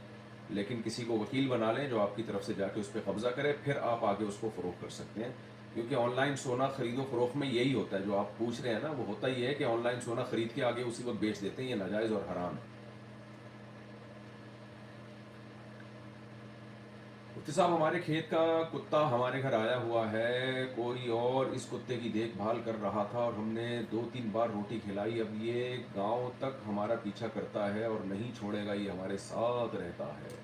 لیکن کسی کو وکیل بنا لیں جو آپ کی طرف سے جا کے اس پہ قبضہ کرے، پھر آپ آگے اس کو فروخت کر سکتے ہیں. کیونکہ آن لائن سونا خرید و فروخت میں یہی ہوتا ہے جو آپ پوچھ رہے ہیں نا، وہ ہوتا ہی ہے کہ آن لائن سونا خرید کے آگے اسی وقت بیچ دیتے ہیں. یہ ناجائز اور حرام ہے. مفتی صاحب ہمارے کھیت کا کتا ہمارے گھر آیا ہوا ہے، کوئی اور اس کتے کی دیکھ بھال کر رہا تھا اور ہم نے 2-3 بار روٹی کھلائی. اب یہ گاؤں تک ہمارا پیچھا کرتا ہے اور نہیں چھوڑے گا، یہ ہمارے ساتھ رہتا ہے.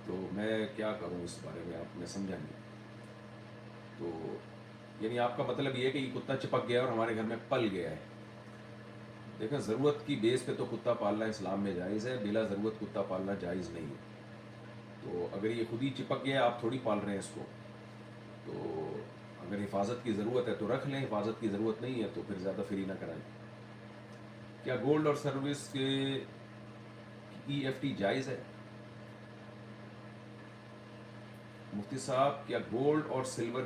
تو میں کیا کروں اس بارے میں، آپ نے سمجھا نہیں. تو یعنی آپ کا مطلب یہ ہے کہ یہ کتا چپک گیا اور ہمارے گھر میں پل گیا ہے. دیکھیں ضرورت کی بیس پہ تو کتا پالنا اسلام میں جائز ہے، بلا ضرورت کتا پالنا جائز نہیں ہے. تو اگر یہ خود ہی چپک گیا، آپ تھوڑی پال رہے ہیں اس کو، تو اگر حفاظت کی ضرورت ہے تو رکھ لیں، حفاظت کی ضرورت نہیں ہے تو پھر زیادہ فری نہ کرائیں. کیا گولڈ اور سروس کے EFT جائز ہے؟ مفتی صاحب کیا گولڈ اور سلور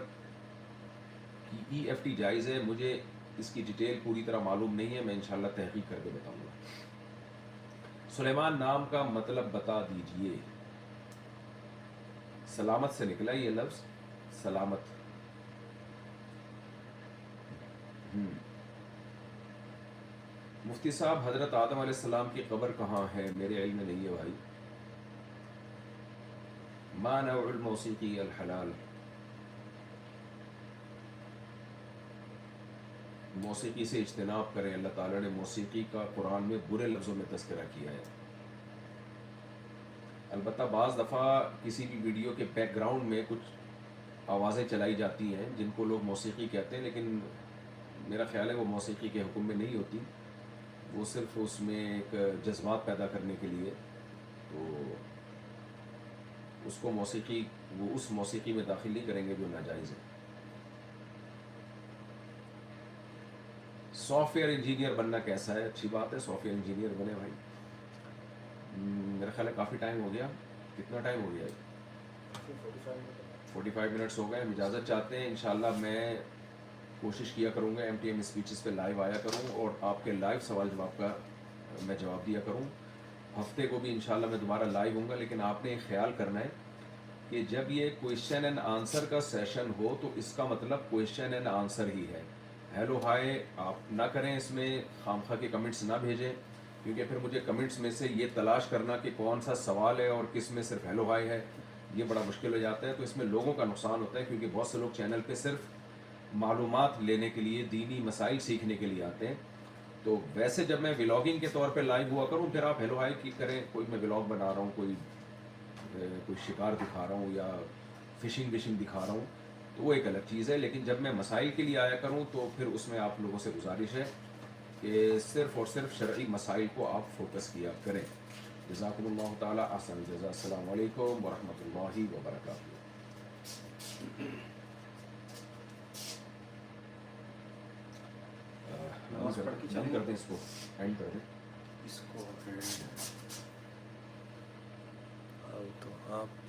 کی EFT جائز ہے؟ مجھے اس کی ڈیٹیل پوری طرح معلوم نہیں ہے، میں انشاءاللہ تحقیق کر کے بتاؤں گا. سلیمان نام کا مطلب بتا دیجئے. سلامت سے نکلا یہ لفظ، سلامت. مفتی صاحب حضرت آدم علیہ السلام کی قبر کہاں ہے؟ میرے علم میں نہیں ہے بھائی. ما نوع الموسیقی الحلال؟ موسیقی سے اجتناب کریں. اللہ تعالیٰ نے موسیقی کا قرآن میں برے لفظوں میں تذکرہ کیا ہے. البتہ بعض دفعہ کسی بھی ویڈیو کے بیک گراؤنڈ میں کچھ آوازیں چلائی جاتی ہیں جن کو لوگ موسیقی کہتے ہیں، لیکن میرا خیال ہے وہ موسیقی کے حکم میں نہیں ہوتی، وہ صرف اس میں ایک جذبات پیدا کرنے کے لیے. تو اس کو موسیقی، وہ اس موسیقی میں داخل نہیں کریں گے جو ناجائز ہے. سافٹ ویئر انجینئر بننا کیسا ہے؟ اچھی بات ہے، سافٹ ویئر انجینئر بنے بھائی. میرا خیال ہے کافی ٹائم ہو گیا. کتنا ٹائم ہو گیا؟ 45 منٹس ہو گئے. ہم اجازت چاہتے ہیں. انشاءاللہ میں کوشش کیا کروں گا MTM اسپیچز پہ لائیو آیا کروں اور آپ کے لائیو سوال جواب کا میں جواب دیا کروں. ہفتے کو بھی انشاءاللہ میں دوبارہ لائیو ہوں گا، لیکن آپ نے ایک خیال کرنا ہے کہ جب یہ کویشچن اینڈ آنسر کا سیشن ہو تو اس کا مطلب کویشچن اینڈ آنسر ہی ہے. ہیلو ہائے آپ نہ کریں، اس میں خامخواہ کے کمنٹس نہ بھیجیں، کیونکہ پھر مجھے کمنٹس میں سے یہ تلاش کرنا کہ کون سا سوال ہے اور کس میں صرف ہیلو ہائے ہے، یہ بڑا مشکل ہو جاتا ہے. تو اس میں لوگوں کا نقصان ہوتا ہے، کیونکہ بہت سے لوگ چینل پہ صرف معلومات لینے کے لیے، دینی مسائل سیکھنے کے لیے آتے ہیں. تو ویسے جب میں ولاگنگ کے طور پہ لائیو ہوا کروں پھر آپ ہیلو ہائی کی کریں. کوئی میں ولاگ بنا رہا ہوں، کوئی شکار دکھا رہا ہوں یا فشنگ دکھا رہا ہوں، تو وہ ایک الگ چیز ہے. لیکن جب میں مسائل کے لیے آیا کروں تو پھر اس میں آپ لوگوں سے گزارش ہے کہ صرف اور صرف شرعی مسائل کو آپ فوکس کیا کریں. جزاکم اللہ تعالی احسن الجزاء. السلام علیکم ورحمۃ اللہ وبرکاتہ. بند کر دیں اس کو، اینڈ کر دیں اس کو. تو آپ